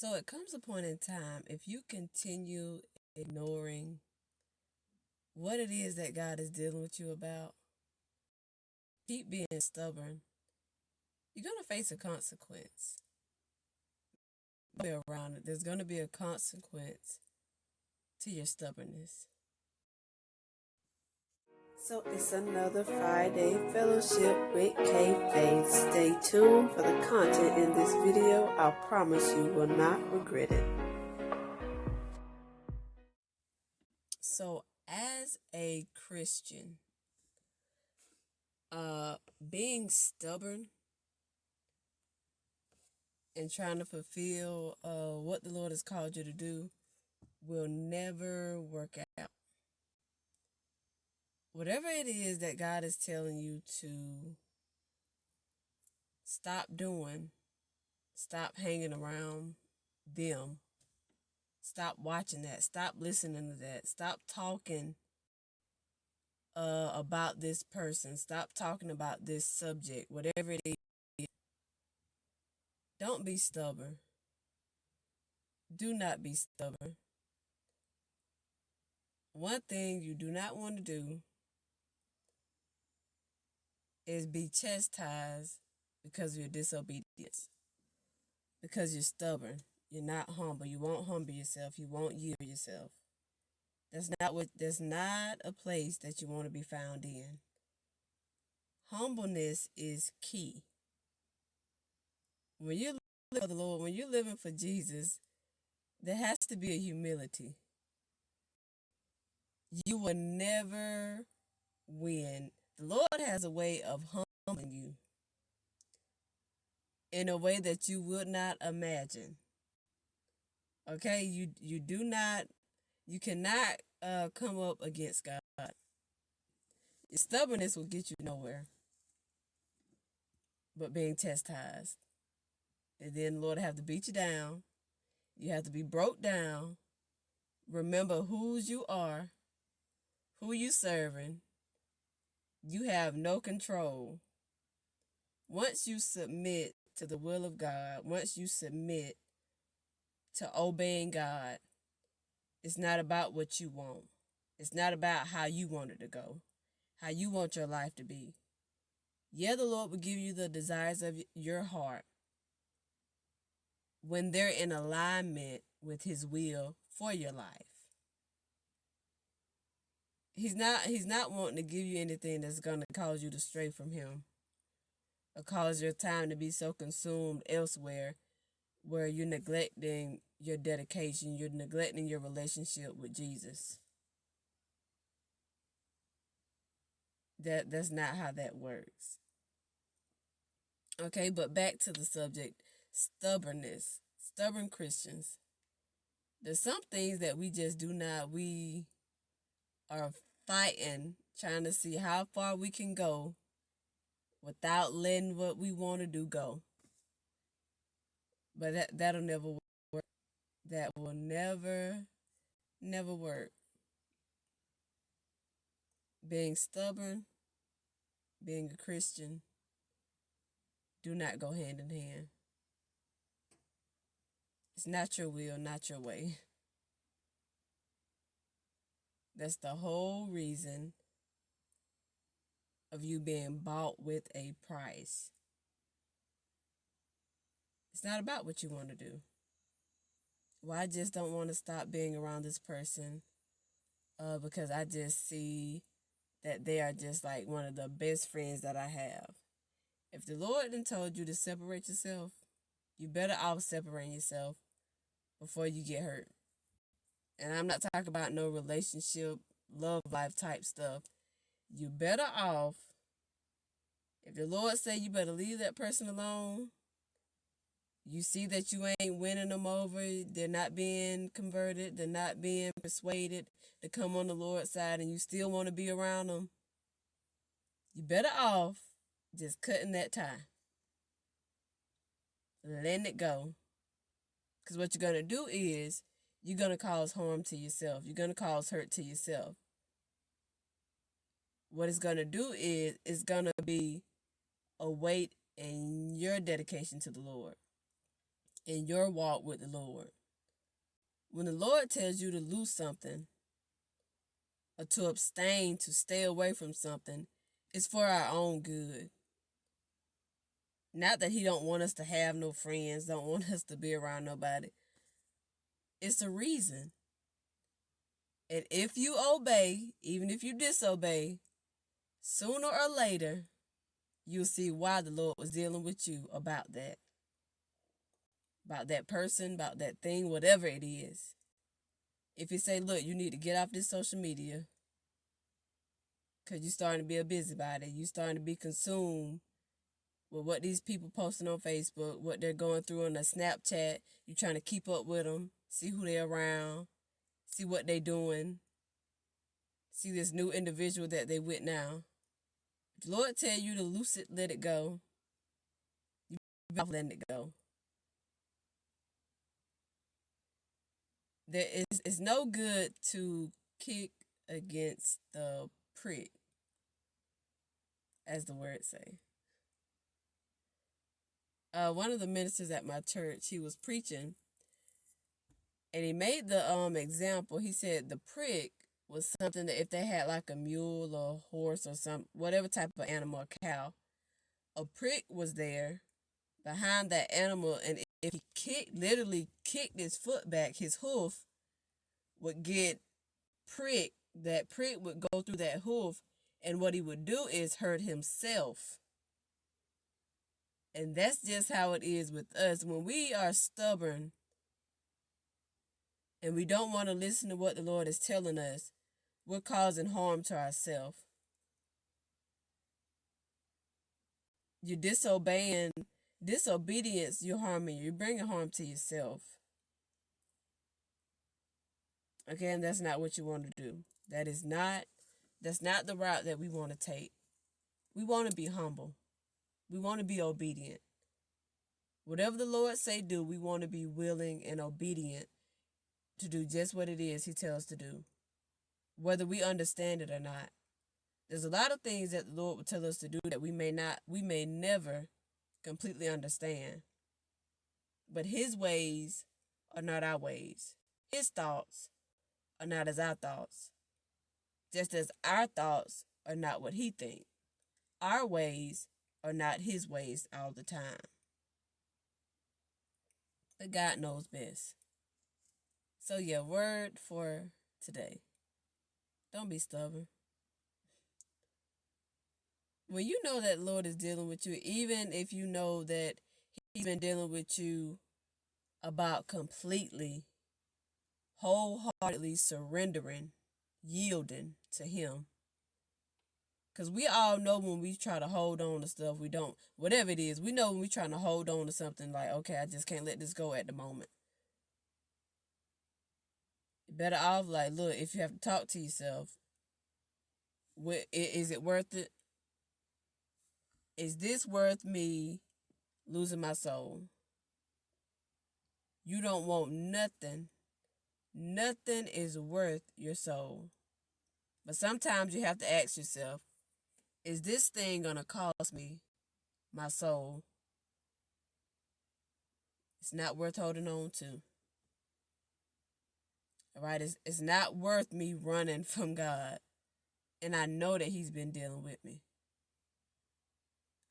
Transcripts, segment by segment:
So it comes a point in time, if you continue ignoring what it is that God is dealing with you about, keep being stubborn, you're going to face a consequence. Be around it. There's going to be a consequence to your stubbornness. So it's another Friday fellowship with K Faith. Stay tuned for the content in this video. I promise you will not regret it. So as a Christian, being stubborn and trying to fulfill what the Lord has called you to do will never work out. Whatever it is that God is telling you to stop doing, stop hanging around them, stop watching that, stop listening to that, stop talking about this person, stop talking about this subject, whatever it is. Don't be stubborn. Do not be stubborn. One thing you do not want to do is be chastised because of your disobedience, because you're stubborn. You're not humble. You won't humble yourself. You won't yield yourself. That's not a place that you want to be found in. Humbleness is key. When you're living for the Lord, when you're living for Jesus, there has to be a humility. You will never win. The Lord has a way of humbling you in a way that you would not imagine. Okay, you cannot come up against God. Your stubbornness will get you nowhere but being chastised. And then the Lord have to beat you down. You have to be broke down. Remember whose you are, who you serving. You have no control. Once you submit to the will of God, once you submit to obeying God, it's not about what you want. It's not about how you want it to go, how you want your life to be. Yeah, the Lord will give you the desires of your heart when they're in alignment with His will for your life. He's not wanting to give you anything that's going to cause you to stray from Him or cause your time to be so consumed elsewhere where you're neglecting your dedication, you're neglecting your relationship with Jesus. That's not how that works. Okay, but back to the subject, stubbornness, stubborn Christians. There's some things that we just do not, we are fighting, trying to see how far we can go without letting what we want to do go. But that'll never work. That will never work. Being stubborn, being a Christian, do not go hand in hand. It's not your will, not your way. That's the whole reason of you being bought with a price. It's not about what you want to do. Well, I just don't want to stop being around this person because I just see that they are just like one of the best friends that I have. If the Lord done told you to separate yourself, you better off separating yourself before you get hurt. And I'm not talking about no relationship, love life type stuff. You better off, if the Lord say you better leave that person alone, you see that you ain't winning them over, they're not being converted, they're not being persuaded to come on the Lord's side, and you still want to be around them, you better off just cutting that tie, letting it go. Because what you're going to do is you're going to cause harm to yourself. You're going to cause hurt to yourself. What it's going to do is it's going to be a weight in your dedication to the Lord. in your walk with the Lord. When the Lord tells you to lose something or to abstain, to stay away from something, it's for our own good. Not that he don't want us to have no friends, don't want us to be around nobody. It's a reason. And if you obey, even if you disobey, sooner or later, you'll see why the Lord was dealing with you about that. About that person, about that thing, whatever it is. If he say, look, you need to get off this social media because you're starting to be a busybody. You're starting to be consumed with what these people posting on Facebook, what they're going through on the Snapchat. You're trying to keep up with them, see who they're around, see what they're doing, see this new individual that they with now. If the Lord tell you to loose it, let it go, you better let it go. It's no good to kick against the prick, as the word say. One of the ministers at my church, he was preaching, and he made the example. He said the prick was something that if they had like a mule or a horse or whatever type of animal, a cow, a prick was there behind that animal, and if he literally kicked his foot back, his hoof would get pricked. That prick would go through that hoof, and what he would do is hurt himself. And that's just how it is with us. When we are stubborn and we don't want to listen to what the Lord is telling us, we're causing harm to ourselves. You're disobeying. Disobedience, you're harming you. You're bringing harm to yourself. Okay, and that's not what you want to do. That's not the route that we want to take. We want to be humble. We want to be obedient. Whatever the Lord say do, we want to be willing and obedient to do just what it is he tells to do, whether we understand it or not. There's a lot of things that the Lord will tell us to do that we may never completely understand. But his ways are not our ways. His thoughts are not as our thoughts. Just as our thoughts are not what he thinks. Our ways are not his ways all the time. But God knows best. So yeah, word for today. Don't be stubborn. When you know that Lord is dealing with you, even if you know that he's been dealing with you about completely, wholeheartedly surrendering, yielding to him. Because we all know when we try to hold on to stuff, we don't, whatever it is, we know when we're trying to hold on to something like, okay, I just can't let this go at the moment. You're better off, like, look, if you have to talk to yourself, is it worth it? Is this worth me losing my soul? You don't want nothing. Nothing is worth your soul. But sometimes you have to ask yourself, is this thing going to cost me my soul? It's not worth holding on to. All right? It's not worth me running from God. And I know that he's been dealing with me.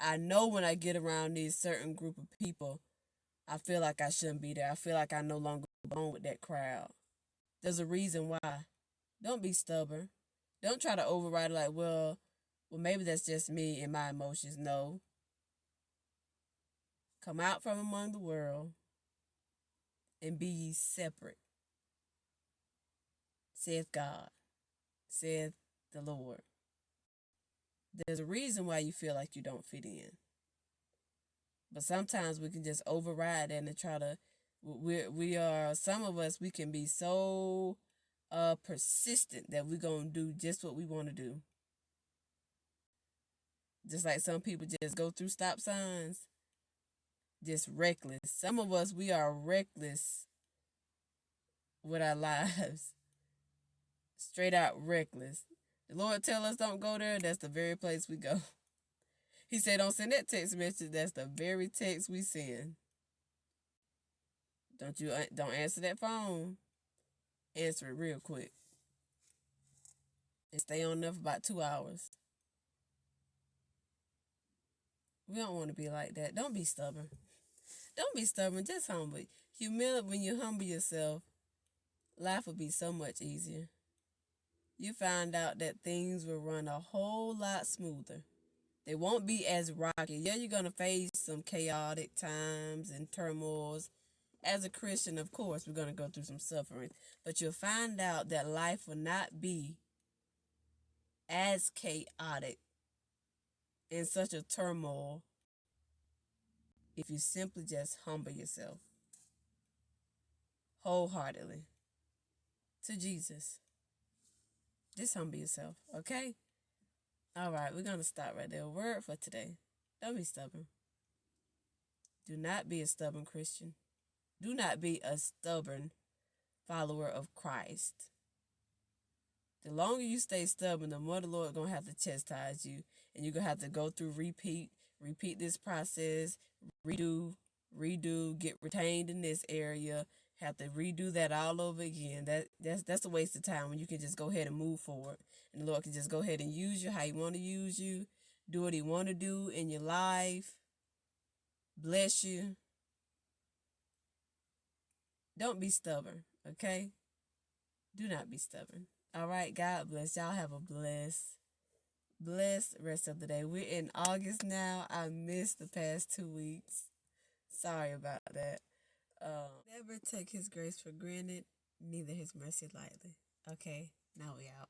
I know when I get around these certain group of people, I feel like I shouldn't be there. I feel like I no longer belong with that crowd. There's a reason why. Don't be stubborn. Don't try to override it like, well, maybe that's just me and my emotions. No. Come out from among the world and be ye separate, saith God, saith the Lord. There's a reason why you feel like you don't fit in. But sometimes we can just override that and try to, some of us, we can be so persistent that we're going to do just what we want to do. Just like some people just go through stop signs, just reckless. Some of us, we are reckless with our lives. Straight out reckless. The Lord tell us don't go there, that's the very place we go. He said don't send that text message, that's the very text we send. Don't answer that phone. Answer it real quick. And stay on there for about 2 hours. We don't want to be like that. Don't be stubborn. Don't be stubborn. Just humble. Humility, when you humble yourself, life will be so much easier. You find out that things will run a whole lot smoother. They won't be as rocky. Yeah, you're going to face some chaotic times and turmoils. As a Christian, of course, we're going to go through some suffering. But you'll find out that life will not be as chaotic in such a turmoil if you simply just humble yourself wholeheartedly to Jesus. Just humble yourself, okay? All right, we're going to stop right there. Word for today. Don't be stubborn. Do not be a stubborn Christian. Do not be a stubborn follower of Christ. The longer you stay stubborn, the more the Lord going to have to chastise you. And you're going to have to go through repeat this process, redo, get retained in this area, have to redo that all over again. That's a waste of time when you can just go ahead and move forward. And the Lord can just go ahead and use you how He want to use you, do what He want to do in your life, bless you. Don't be stubborn, okay? Do not be stubborn. All right, God bless. Y'all have a blessed rest of the day. We're in August now. I missed the past 2 weeks. Sorry about that. Never take His grace for granted, neither His mercy lightly. Okay, now we out.